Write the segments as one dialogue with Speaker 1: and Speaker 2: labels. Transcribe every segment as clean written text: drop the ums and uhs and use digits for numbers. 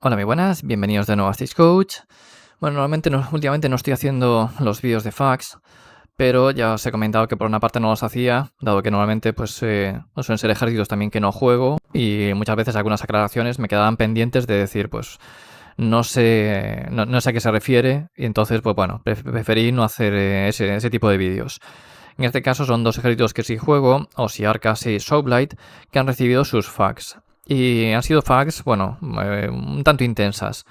Speaker 1: Hola, muy buenas, bienvenidos de nuevo a Stage Coach. Bueno, últimamente no estoy haciendo los vídeos de fax, pero ya os he comentado que por una parte no los hacía, dado que normalmente no suelen ser ejércitos también que no juego, y muchas veces algunas aclaraciones me quedaban pendientes de decir, pues no sé a qué se refiere, y entonces, pues bueno, preferí no hacer ese tipo de vídeos. En este caso son dos ejércitos que sí juego, Osiarkas y Soulblight, que han recibido sus fax. Y han sido fags, bueno, un tanto intensas.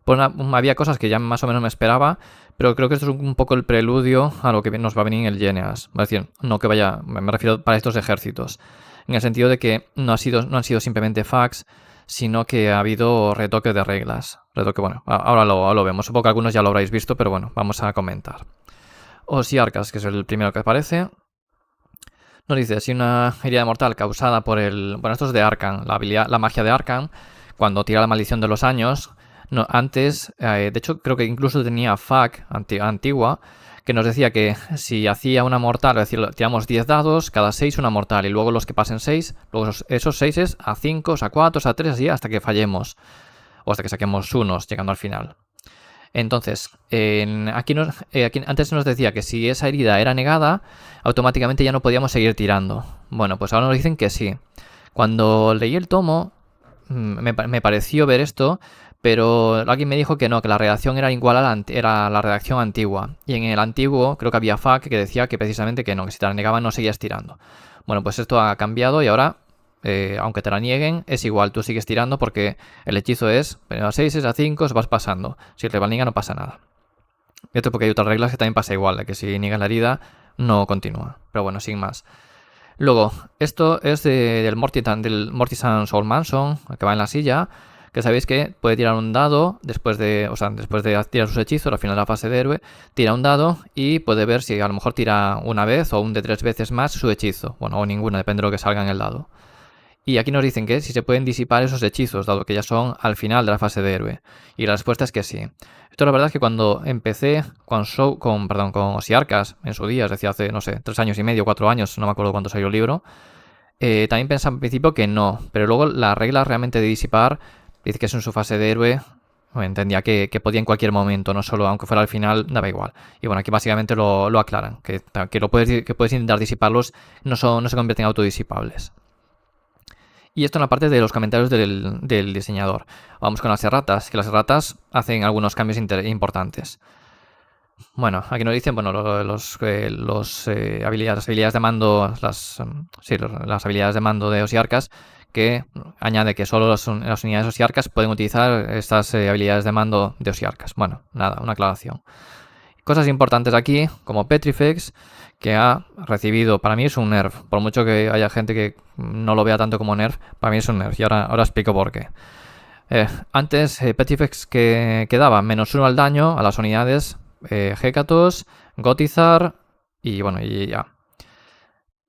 Speaker 1: Había cosas que ya más o menos me esperaba, pero creo que esto es un poco el preludio a lo que nos va a venir en el Geneas. Es decir, no que vaya, me refiero para estos ejércitos. En el sentido de que no han sido simplemente fags, sino que ha habido retoque de reglas. Retoque, bueno, ahora lo vemos. Supongo que algunos ya lo habréis visto, pero bueno, vamos a comentar. Osiarkas, que es el primero que aparece. Nos dice, si una herida mortal causada por Bueno, esto es de Arcan, la magia de Arcan, cuando tira la maldición de los años. No, antes, de hecho, creo que incluso tenía FAQ antigua, que nos decía que si hacía una mortal, es decir, tiramos 10 dados, cada 6 una mortal, y luego los que pasen 6, luego esos 6 es a 5, a 4, a 3, así hasta que fallemos, o hasta que saquemos unos, llegando al final. Entonces, aquí antes nos decía que si esa herida era negada, automáticamente ya no podíamos seguir tirando. Bueno, pues ahora nos dicen que sí. Cuando leí el tomo, me pareció ver esto, pero alguien me dijo que no, que la redacción era igual a la redacción antigua. Y en el antiguo creo que había FAQ que decía que precisamente que no, que si te la negaban no seguías tirando. Bueno, pues esto ha cambiado y ahora aunque te la nieguen, es igual, tú sigues tirando porque el hechizo es a 6, es a 5, vas pasando. Si te la niegan no pasa nada. Y otro porque hay otras reglas que también pasa igual, de que si niegas la herida no continúa. Pero bueno, sin más. Luego, esto es del Mortisan Soul Manson, que va en la silla, que sabéis que puede tirar un dado después de tirar sus hechizos al final de la fase de héroe, tira un dado y puede ver si a lo mejor tira una vez o un de 3 veces más su hechizo. Bueno, o ninguna, depende de lo que salga en el dado. Y aquí nos dicen que si se pueden disipar esos hechizos, dado que ya son al final de la fase de héroe. Y la respuesta es que sí. Esto la verdad es que cuando empecé con Osiarkas en su día, es decir, hace, no sé, 3 años y medio, 4 años, no me acuerdo cuánto salió el libro, también pensaba al principio que no. Pero luego la regla realmente de disipar dice que es en su fase de héroe. Entendía que podía en cualquier momento, no solo aunque fuera al final, daba igual. Y bueno, aquí básicamente lo aclaran, que puedes intentar disiparlos, no se convierten en autodisipables. Y esto en la parte de los comentarios del diseñador. Vamos con las erratas, que las erratas hacen algunos cambios importantes. Bueno, aquí nos dicen, bueno, las habilidades de mando, las habilidades de mando de Osiarkas, que añade que solo las unidades Osiarkas pueden utilizar estas habilidades de mando de Osiarkas. Bueno, nada, una aclaración. Cosas importantes aquí, como Petrifex, que ha recibido, para mí es un nerf, por mucho que haya gente que no lo vea tanto como nerf, para mí es un nerf, y ahora explico por qué. Antes, Petrifex que daba -1 al daño a las unidades Hekatos, Gotizar y bueno, y ya.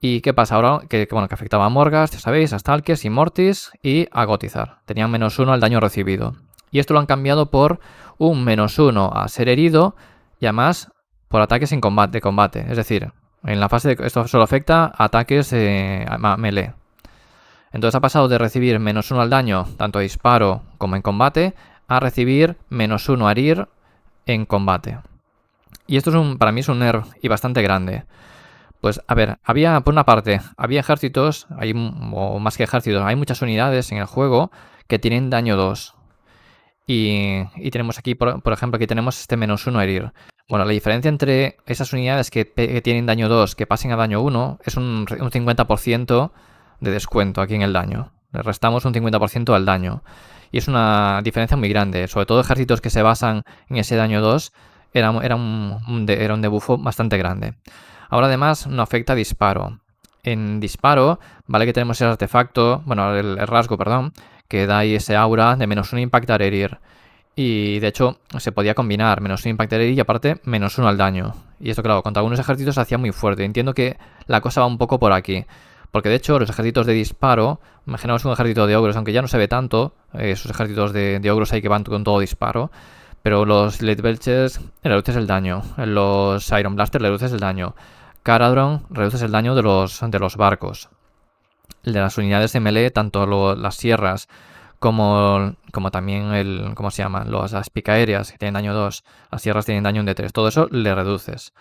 Speaker 1: ¿Y qué pasa ahora? Que afectaba a Morghast, ya sabéis, a Stalkers y Mortis y a Gotizar. Tenían -1 al daño recibido. Y esto lo han cambiado por un -1 a ser herido y además por ataques de combate. Es decir, en la fase esto solo afecta a ataques melee. Entonces ha pasado de recibir -1 al daño, tanto a disparo como en combate, a recibir -1 a herir en combate. Y esto para mí es un nerf y bastante grande. Pues a ver, por una parte, había ejércitos, o más que ejércitos, hay muchas unidades en el juego que tienen daño 2. Y tenemos aquí, por ejemplo, aquí tenemos este -1 a herir. Bueno, la diferencia entre esas unidades que tienen daño 2 que pasen a daño 1 es un 50% de descuento aquí en el daño. Le restamos un 50% al daño. Y es una diferencia muy grande. Sobre todo ejércitos que se basan en ese daño 2 era un debuffo bastante grande. Ahora además no afecta a disparo. En disparo, vale que tenemos ese artefacto, bueno, el rasgo, perdón, que da ahí ese aura de -1 impactar herir. Y de hecho se podía combinar -1 impactar herir y aparte -1 al daño. Y esto claro, contra algunos ejércitos se hacía muy fuerte. Entiendo que la cosa va un poco por aquí. Porque de hecho los ejércitos de disparo, imaginamos un ejército de ogros, aunque ya no se ve tanto, esos ejércitos de ogros ahí que van con todo disparo. Pero los Lead Belchers le reduces el daño. Los Iron Blaster le reduces el daño. Caradron reduces el daño de los barcos. De las unidades de melee, tanto las sierras como también ¿cómo se llaman? Las picaéreas que tienen daño 2, las sierras tienen daño 1 de 3, todo eso le reduces.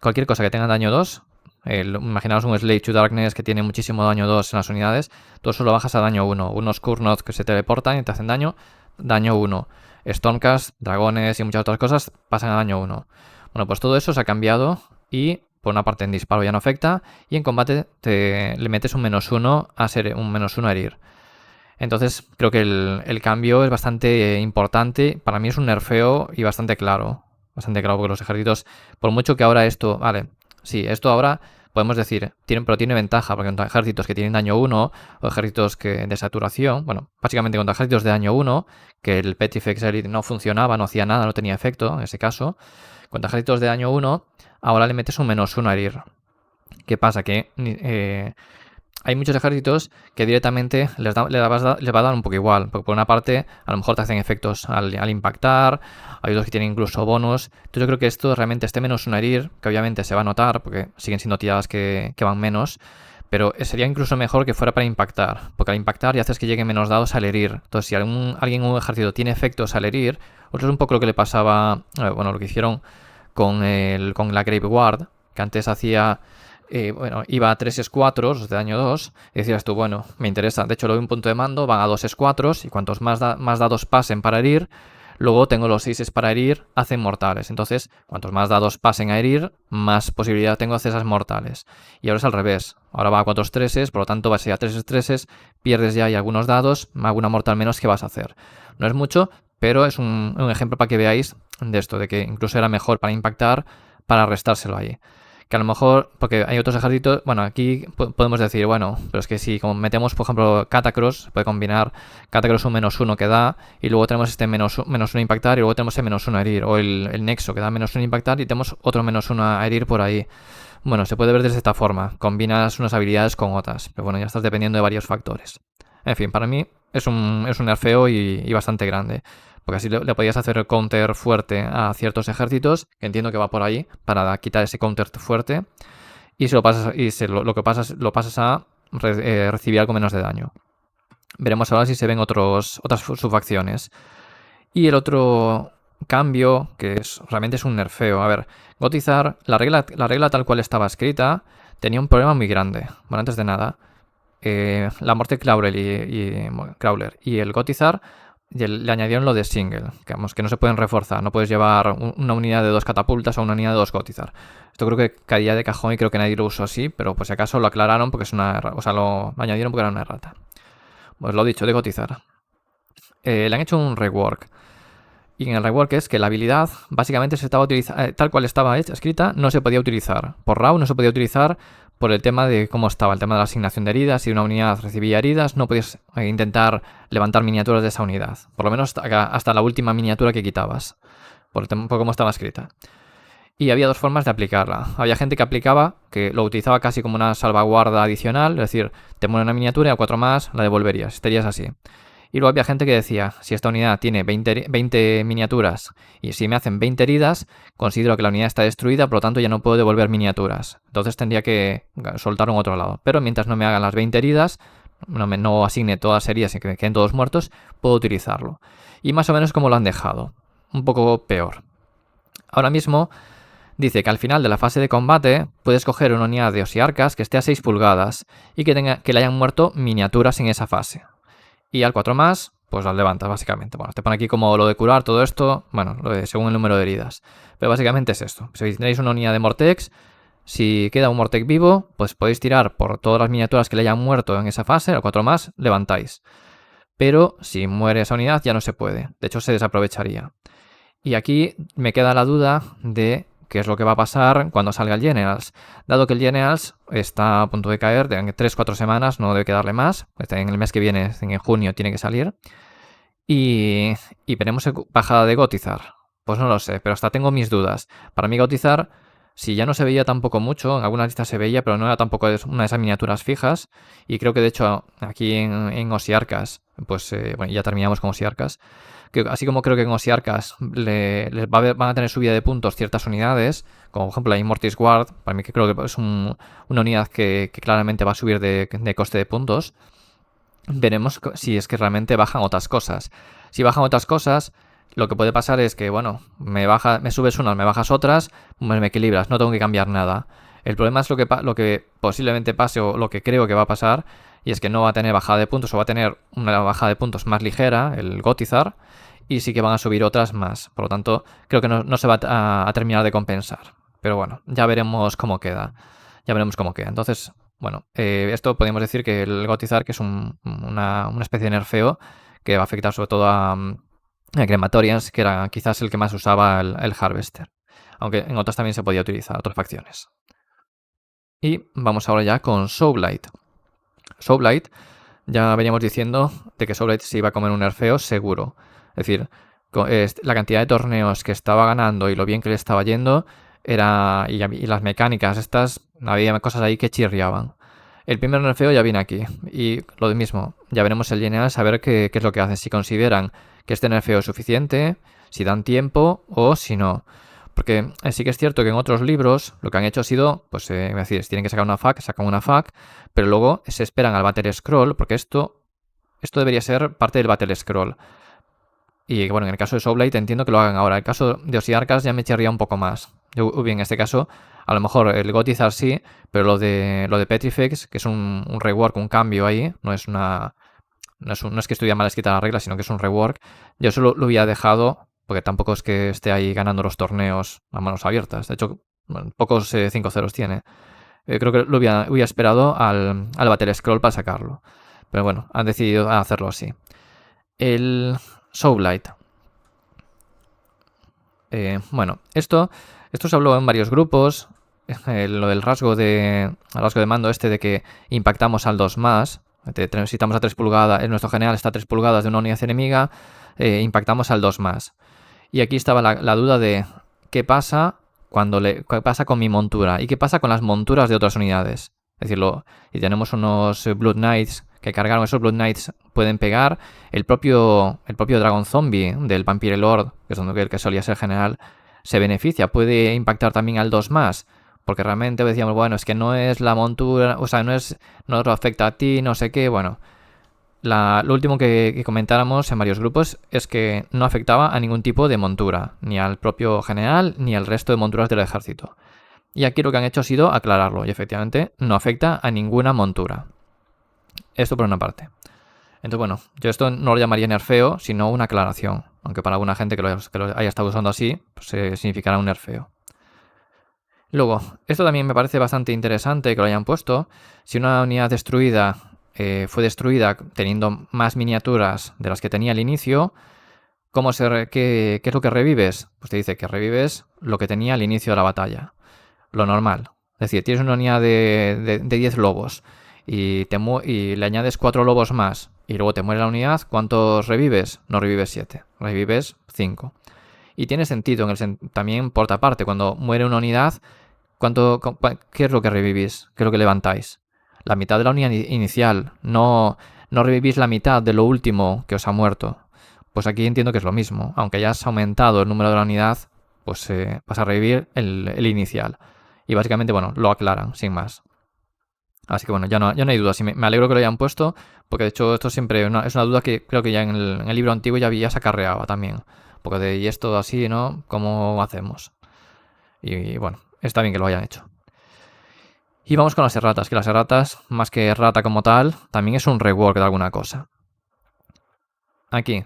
Speaker 1: Cualquier cosa que tenga daño 2, imaginaos un Slave to Darkness que tiene muchísimo daño 2 en las unidades, todo eso lo bajas a daño 1. Unos Kurnoth que se teleportan y te hacen daño 1. Stormcast, dragones y muchas otras cosas pasan a daño 1. Bueno, pues todo eso se ha cambiado y por una parte en disparo ya no afecta y en combate le metes un -1 a ser un -1 a herir. Entonces creo que el cambio es bastante importante. Para mí es un nerfeo y bastante claro. Bastante claro porque los ejércitos, por mucho que ahora esto, vale, sí, esto ahora podemos decir, pero tiene ventaja porque contra ejércitos que tienen daño 1 o ejércitos de saturación, bueno, básicamente contra ejércitos de daño 1, que el Petrifex Elite no funcionaba, no hacía nada, no tenía efecto en ese caso, contra ejércitos de daño 1, ahora le metes un -1 a herir. ¿Qué pasa? Que hay muchos ejércitos que directamente les va a dar un poco igual, porque por una parte a lo mejor te hacen efectos al impactar, hay otros que tienen incluso bonus. Entonces yo creo que esto realmente este -1 a herir, que obviamente se va a notar porque siguen siendo tiradas que van menos, pero sería incluso mejor que fuera para impactar, porque al impactar ya haces que lleguen menos dados al herir. Entonces si alguien en un ejército tiene efectos al herir, pues es un poco lo que le pasaba, bueno, lo que hicieron con la Grave Guard, que antes hacía... iba a 3 S4 de daño 2 y decías tú, bueno, me interesa, de hecho le doy un punto de mando, van a 2 S4 y cuantos más dados pasen para herir, luego tengo los 6 para herir, hacen mortales, entonces cuantos más dados pasen a herir, más posibilidad tengo de hacer esas mortales. Y ahora es al revés, ahora va a 4 3 por lo tanto vas a ir a 3 3, pierdes ya ahí algunos dados, alguna mortal menos que vas a hacer. No es mucho, pero es un ejemplo para que veáis de esto, de que incluso era mejor para impactar, para restárselo ahí. Que a lo mejor, porque hay otros ejércitos, bueno, aquí podemos decir, bueno, pero es que si como metemos, por ejemplo, Catacross, se puede combinar Catacross un -1 que da, y luego tenemos este -1 impactar, y luego tenemos el -1 a herir, o el Nexo que da -1 impactar, y tenemos otro -1 a herir por ahí. Bueno, se puede ver de esta forma, combinas unas habilidades con otras, pero bueno, ya estás dependiendo de varios factores. En fin, para mí es un nerfeo y bastante grande. Porque así le podías hacer counter fuerte a ciertos ejércitos, que entiendo que va por ahí, para quitar ese counter fuerte, y lo pasas a recibir algo menos de daño. Veremos ahora si se ven otras subfacciones. Y el otro cambio, que realmente es un nerfeo. A ver, Gotizar, la regla tal cual estaba escrita, tenía un problema muy grande. Bueno, antes de nada, la muerte Crawler y el Gotizar le añadieron lo de single, que no se pueden reforzar, no puedes llevar una unidad de 2 catapultas o una unidad de 2 Gotizar. Esto creo que caía de cajón y creo que nadie lo usó así, pero por si acaso lo aclararon porque es una errata, o sea, lo añadieron porque era una errata. Pues lo dicho, de Gotizar. Le han hecho un rework. Y en el rework es que la habilidad básicamente se estaba utilizando, tal cual estaba escrita, no se podía utilizar. Por RAW no se podía utilizar por el tema de cómo estaba, el tema de la asignación de heridas. Si una unidad recibía heridas, no podías intentar levantar miniaturas de esa unidad. Por lo menos hasta la última miniatura que quitabas, por cómo estaba escrita. Y había dos formas de aplicarla. Había gente que aplicaba, que lo utilizaba casi como una salvaguarda adicional, es decir, te muere una miniatura y a 4 más la devolverías, estarías así. Y luego había gente que decía, si esta unidad tiene 20 miniaturas y si me hacen 20 heridas, considero que la unidad está destruida, por lo tanto ya no puedo devolver miniaturas. Entonces tendría que soltar un otro lado. Pero mientras no me hagan las 20 heridas, no asigne todas las heridas y que me queden todos muertos, puedo utilizarlo. Y más o menos como lo han dejado. Un poco peor. Ahora mismo dice que al final de la fase de combate puedes coger una unidad de Osiarcas que esté a 6 pulgadas y que le hayan muerto miniaturas en esa fase. Y al 4 más, pues las levantas básicamente. Bueno, te pone aquí como lo de curar todo esto, bueno, según el número de heridas. Pero básicamente es esto. Si tenéis una unidad de Mortex, si queda un Mortex vivo, pues podéis tirar por todas las miniaturas que le hayan muerto en esa fase, al 4 más, levantáis. Pero si muere esa unidad ya no se puede. De hecho, se desaprovecharía. Y aquí me queda la duda de qué es lo que va a pasar cuando salga el Generals. Dado que el Generals está a punto de caer, de 3-4 semanas, no debe quedarle más. En el mes que viene, en junio, tiene que salir. Y veremos bajada de Gotizar. Pues no lo sé, pero hasta tengo mis dudas. Para mí Gotizar, si ya no se veía tampoco mucho, en algunas listas se veía, pero no era tampoco una de esas miniaturas fijas. Y creo que de hecho aquí en Osiarcas, pues bueno, ya terminamos con Osiarcas. Que así como creo que en Osiarcas van a tener subida de puntos ciertas unidades, como por ejemplo la Immortis Guard, para mí que creo que es una unidad que claramente va a subir de coste de puntos. veremos si es que realmente bajan otras cosas. Si bajan otras cosas, lo que puede pasar es que, bueno, me subes unas, me bajas otras, pues me equilibras, no tengo que cambiar nada. El problema es lo que posiblemente pase o lo que creo que va a pasar, y es que no va a tener bajada de puntos o va a tener una bajada de puntos más ligera, el Gotizar, y sí que van a subir otras más. Por lo tanto, creo que no se va a terminar de compensar. Pero bueno, ya veremos cómo queda. Ya veremos cómo queda. Entonces, bueno, esto podemos decir que el Gotizar, que es una especie de nerfeo que va a afectar sobre todo a Crematorians, que era quizás el que más usaba el Harvester. Aunque en otras también se podía utilizar, otras facciones. Y vamos ahora ya con Soulblight. Soulblight, ya veníamos diciendo de que Soulblight se iba a comer un nerfeo seguro. Es decir, la cantidad de torneos que estaba ganando y lo bien que le estaba yendo era y las mecánicas estas, había cosas ahí que chirriaban. El primer nerfeo ya viene aquí y lo mismo, ya veremos el general saber qué es lo que hacen, si consideran que este nerfeo es suficiente, si dan tiempo o si no. Porque sí que es cierto que en otros libros lo que han hecho ha sido, pues, decir, si tienen que sacar una FAQ, sacan una FAQ, pero luego se esperan al Battle Scroll, porque esto debería ser parte del Battle Scroll. Y bueno, en el caso de Soulblight entiendo que lo hagan ahora. En el caso de Osiarkas ya me chirría un poco más. En este caso, a lo mejor el Gotizar sí, pero lo de Petrifex, que es un rework, un cambio ahí, no es que estuviera mal escrita la regla, sino que es un rework. Yo solo lo hubiera dejado, porque tampoco es que esté ahí ganando los torneos a manos abiertas. De hecho, bueno, pocos 5-0 tiene. Creo que lo hubiera esperado al Battle Scroll para sacarlo. Pero bueno, han decidido hacerlo así. El Soulblight. Bueno, esto se habló en varios grupos. Lo del rasgo de mando este de que impactamos al 2+. Si estamos a 3 pulgadas, en nuestro general está a 3 pulgadas de una unidad enemiga, impactamos al 2+. Y aquí estaba la duda de qué pasa qué pasa con mi montura y qué pasa con las monturas de otras unidades. Es decir, y tenemos unos Blood Knights que cargaron, esos Blood Knights pueden pegar. El propio Dragon Zombie del Vampire Lord, que es el que solía ser general, se beneficia, puede impactar también al 2+. Porque realmente decíamos, bueno, es que no es la montura, o sea, no te afecta a ti, no sé qué. Bueno, lo último que comentáramos en varios grupos es que no afectaba a ningún tipo de montura, ni al propio general, ni al resto de monturas del ejército. Y aquí lo que han hecho ha sido aclararlo, y efectivamente no afecta a ninguna montura. Esto por una parte. Entonces, bueno, yo esto no lo llamaría nerfeo, sino una aclaración. Aunque para alguna gente que lo haya estado usando así, pues significará un nerfeo. Luego, esto también me parece bastante interesante que lo hayan puesto. Si una unidad destruida fue destruida teniendo más miniaturas de las que tenía al inicio, ¿qué es lo que revives? Pues te dice que revives lo que tenía al inicio de la batalla. Lo normal. Es decir, tienes una unidad de 10 lobos y le añades 4 lobos más y luego te muere la unidad, ¿cuántos revives? No revives 7, revives 5. Y tiene sentido también por otra parte, cuando muere una unidad, ¿qué es lo que revivís? ¿Qué es lo que levantáis? La mitad de la unidad inicial, no revivís la mitad de lo último que os ha muerto. Pues aquí entiendo que es lo mismo. Aunque hayas aumentado el número de la unidad, pues vas a revivir el inicial. Y básicamente, bueno, lo aclaran, sin más. Así que bueno, ya no hay duda. Me alegro que lo hayan puesto, porque de hecho esto siempre es una duda que creo que ya en el libro antiguo ya se acarreaba también. Porque y esto así, ¿no? ¿Cómo hacemos? Y bueno, está bien que lo hayan hecho. Y vamos con las erratas, que las erratas, más que errata como tal, también es un rework de alguna cosa. Aquí,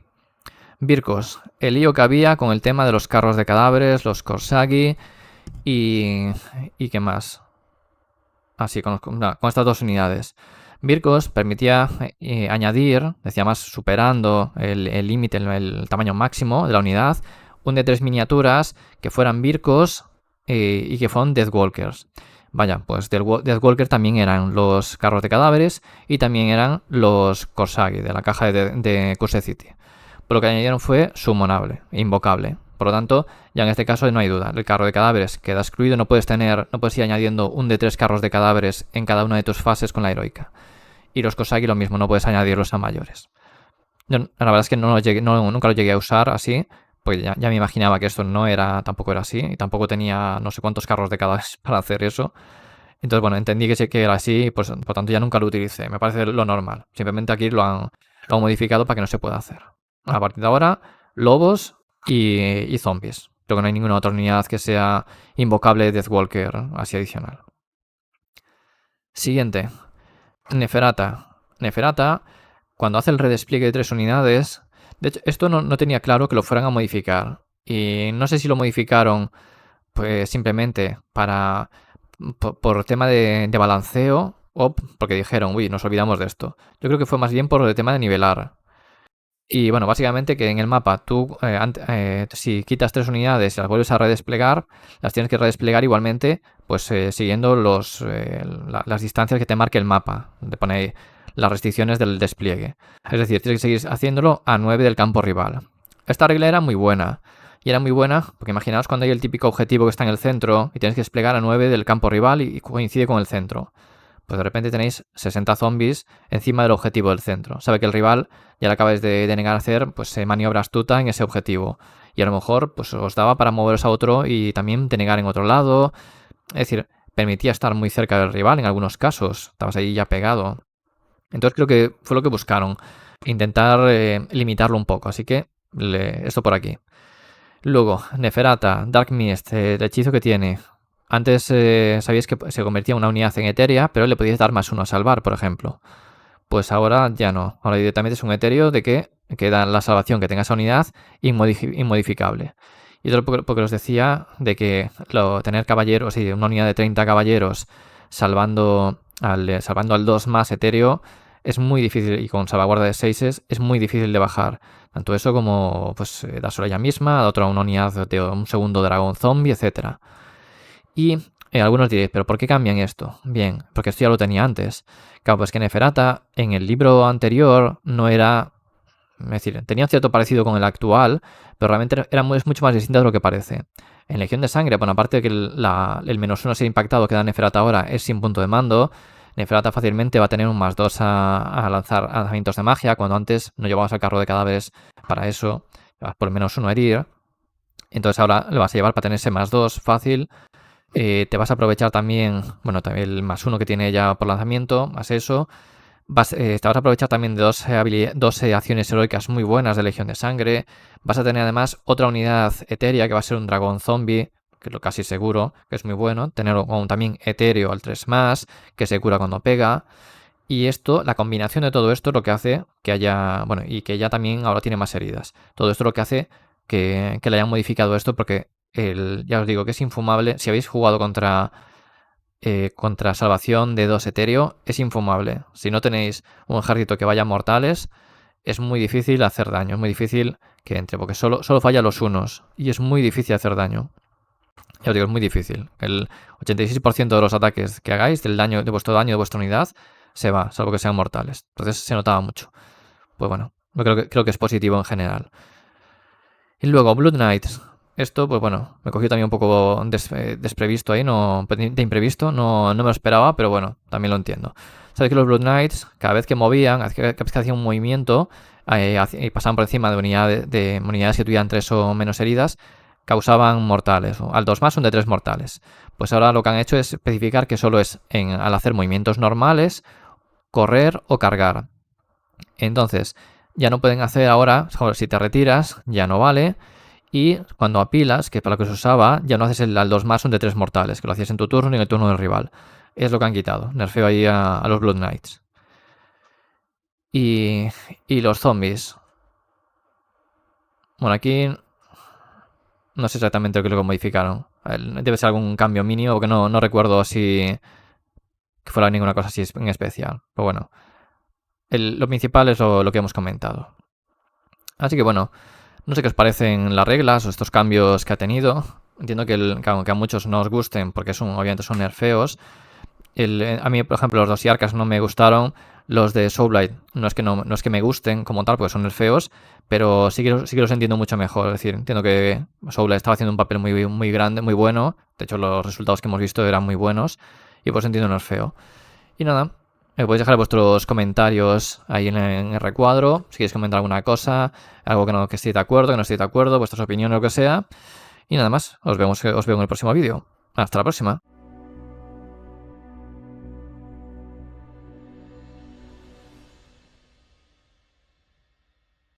Speaker 1: Virkos, el lío que había con el tema de los carros de cadáveres, los Korsagi y ¿qué más? Así, con estas dos unidades. Virkos permitía añadir, decía más superando el límite, el tamaño máximo de la unidad, un de 3 miniaturas que fueran Virkos y que fueron Deathwalkers. Vaya, pues Deathwalker también eran los carros de cadáveres y también eran los Korsagi de la caja de Cursed City. Por lo que añadieron fue summonable, invocable. Por lo tanto, ya en este caso no hay duda. El carro de cadáveres queda excluido, no puedes ir añadiendo un de 3 carros de cadáveres en cada una de tus fases con la heroica. Y los Korsagi lo mismo, no puedes añadirlos a mayores. La verdad es que nunca lo llegué a usar así, pues ya me imaginaba que esto tampoco era así, y tampoco tenía no sé cuántos carros de cadáveres para hacer eso. Entonces, bueno, entendí que sí que era así y pues, por tanto ya nunca lo utilicé. Me parece lo normal. Simplemente aquí lo han modificado para que no se pueda hacer. A partir de ahora, lobos y zombies. Creo que no hay ninguna otra unidad que sea invocable de Deathwalker así adicional. Siguiente. Neferata. Neferata, cuando hace el redespliegue de 3 unidades... De hecho, esto no tenía claro que lo fueran a modificar. Y no sé si lo modificaron pues simplemente por tema de balanceo o porque dijeron, uy, nos olvidamos de esto. Yo creo que fue más bien por el tema de nivelar. Y bueno, básicamente que en el mapa tú, si quitas 3 unidades y las vuelves a redesplegar, las tienes que redesplegar igualmente, pues siguiendo las distancias que te marque el mapa. Te pone ahí las restricciones del despliegue. Es decir, tienes que seguir haciéndolo a 9 del campo rival. Esta regla era muy buena. Y era muy buena porque imaginaos cuando hay el típico objetivo que está en el centro y tienes que desplegar a 9 del campo rival y coincide con el centro. Pues de repente tenéis 60 zombies encima del objetivo del centro. Sabe que el rival ya le acabáis de denegar hacer pues, maniobra astuta en ese objetivo. Y a lo mejor pues, os daba para moveros a otro y también denegar en otro lado. Es decir, permitía estar muy cerca del rival en algunos casos. Estabas ahí ya pegado. Entonces creo que fue lo que buscaron. Intentar limitarlo un poco. Así que esto por aquí. Luego, Neferata, Dark Mist, el hechizo que tiene. Antes sabíais que se convertía en una unidad en etérea, pero le podíais dar +1 a salvar, por ejemplo. Pues ahora ya no. Ahora directamente es un etéreo de que da la salvación que tenga esa unidad inmodificable. Y otro porque os decía de que tener caballeros, y una unidad de 30 caballeros salvando al 2 más etéreo es muy difícil, y con salvaguarda de 6 es muy difícil de bajar. Tanto eso como pues dárselo ella misma, otra una unidad de un segundo dragón zombie, etc. Y algunos diréis, ¿pero por qué cambian esto? Bien, porque esto ya lo tenía antes. Claro, pues que Neferata en el libro anterior no era... Es decir, tenía cierto parecido con el actual, pero realmente es mucho más distinta de lo que parece. En Legión de Sangre, bueno, aparte de que el -1 a ser impactado que da Neferata ahora es sin punto de mando, Neferata fácilmente va a tener un +2 a lanzar lanzamientos de magia, cuando antes no llevabas al carro de cadáveres para eso, llevabas por -1 a herir. Entonces ahora lo vas a llevar para tener ese +2 fácil. Te vas a aprovechar también, bueno, también el +1 que tiene ella por lanzamiento, más eso. Te vas a aprovechar también de dos acciones heroicas muy buenas de Legión de Sangre. Vas a tener además otra unidad etérea que va a ser un dragón zombie, que es lo casi seguro, que es muy bueno. Tener también etéreo al 3+, que se cura cuando pega. Y esto, la combinación de todo esto es lo que hace que haya, bueno, y que ella también ahora tiene más heridas. Todo esto es lo que hace que le hayan modificado esto porque ya os digo que es infumable. Si habéis jugado contra salvación de 2 etéreo, es infumable. Si no tenéis un ejército que vaya mortales, es muy difícil hacer daño. Es muy difícil que entre, porque solo falla los unos. Y es muy difícil hacer daño. Ya os digo, es muy difícil. El 86% de los ataques que hagáis, del daño, de vuestro daño de vuestra unidad, se va, salvo que sean mortales. Entonces se notaba mucho. Pues bueno, creo que es positivo en general. Y luego, Blood Knights. Esto, pues bueno, me cogió también un poco desprevisto ahí, de imprevisto, no me lo esperaba, pero bueno, también lo entiendo. Sabéis que los Blood Knights, cada vez que movían, cada vez que hacían un movimiento y pasaban por encima de unidades que tuvieran 3 o menos heridas, causaban mortales, o al 2+, un de 3 mortales. Pues ahora lo que han hecho es especificar que solo es al hacer movimientos normales, correr o cargar. Entonces, ya no pueden hacer ahora, si te retiras, ya no vale. Y cuando apilas, que para lo que se usaba, ya no haces el al 2+, un de 3 mortales, que lo hacías en tu turno y en el turno del rival. Es lo que han quitado. Nerfeo ahí a los Blood Knights. Y los zombies. Bueno, aquí no sé exactamente lo que lo modificaron. Debe ser algún cambio mínimo, porque no recuerdo si que fuera ninguna cosa así en especial. Pero bueno, lo principal es lo que hemos comentado. Así que bueno, no sé qué os parecen las reglas o estos cambios que ha tenido. Entiendo que aunque a muchos no os gusten, porque obviamente son nerfeos. A mí, por ejemplo, los Dosiarcas no me gustaron. Los de Soulblight no es que me gusten como tal, porque son nerfeos, pero sí que los entiendo mucho mejor. Es decir, entiendo que Soulblight estaba haciendo un papel muy, muy grande, muy bueno. De hecho, los resultados que hemos visto eran muy buenos. Y pues entiendo el nerfeo. Y nada, me podéis dejar vuestros comentarios ahí en el recuadro. Si queréis comentar alguna cosa, algo que estéis de acuerdo, que no estéis de acuerdo, vuestras opiniones, lo que sea. Y nada más, os veo en el próximo vídeo. Hasta la próxima.